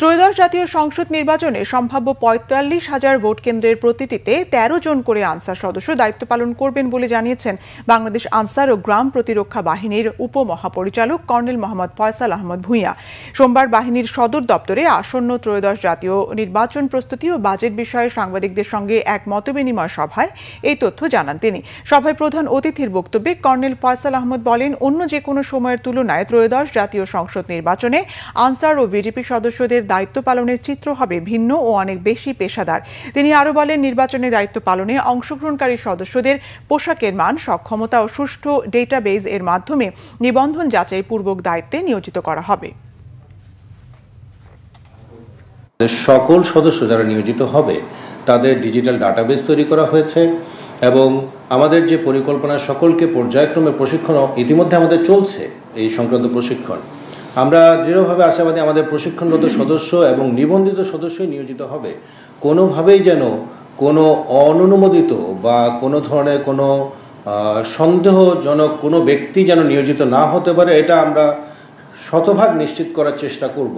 ত্রয়োদশ জাতীয় সংসদ নির্বাচনে সম্ভাব্য ৪৫,০০০ ভোট কেন্দ্রের প্রতিটিতে ১৩ জন করে আনসার সদস্য দায়িত্ব পালন করবেন বলে জানিয়েছেন বাংলাদেশ আনসার ও গ্রাম প্রতিরক্ষা বাহিনীর উপমহাপরিচালক কর্নেল মোহাম্মদ ফয়সাল আহমদ ভূঁইয়া। সোমবার বাহিনীর সদর দপ্তরে আসন্ন ত্রয়োদশ জাতীয় নির্বাচন প্রস্তুতি ও বাজেট বিষয়ে সাংবাদিকদের সঙ্গে এক মতবিনিময় সভায় এই তথ্য জানান তিনি। সভায় প্রধান অতিথির বক্তব্যে কর্নেল ফয়সাল আহমদ বলেন, অন্য যে কোনো সময়ের তুলনায় ত্রয়োদশ জাতীয় সংসদ নির্বাচনে আনসার ও ভিডিপি সদস্যদের দায়িত্ব পালনের চিত্র হবে ভিন্ন ও অনেক বেশি পেশাদার। তিনি আরো বলেন, নির্বাচনে দায়িত্ব পালনে অংশগ্রহণকারী সদস্যদের পোশাকের মান, সক্ষমতা ও সুষ্ঠু ডেটাবেজ এর মাধ্যমে নিবন্ধন যাচাই পূর্বক দায়িত্বে নিয়োজিত করা হবে। সকল সদস্য যারা নিয়োজিত হবে তাদের ডিজিটাল ডাটাবেজ তৈরি করা হয়েছে এবং আমাদের যে পরিকল্পনা সকলকে পর্যায়ক্রমে প্রশিক্ষণ ইতিমধ্যে আমাদের চলছে। এই সংক্রান্ত প্রশিক্ষণ আমরা দৃঢ়ভাবে আশাবাদী আমাদের প্রশিক্ষণরত সদস্য এবং নিবন্ধিত সদস্যই নিয়োজিত হবে। কোনোভাবেই যেন কোনো অননুমোদিত বা কোনো ধরনের কোনো সন্দেহজনক কোনো ব্যক্তি যেন নিয়োজিত না হতে পারে, এটা আমরা শতভাগ নিশ্চিত করার চেষ্টা করব।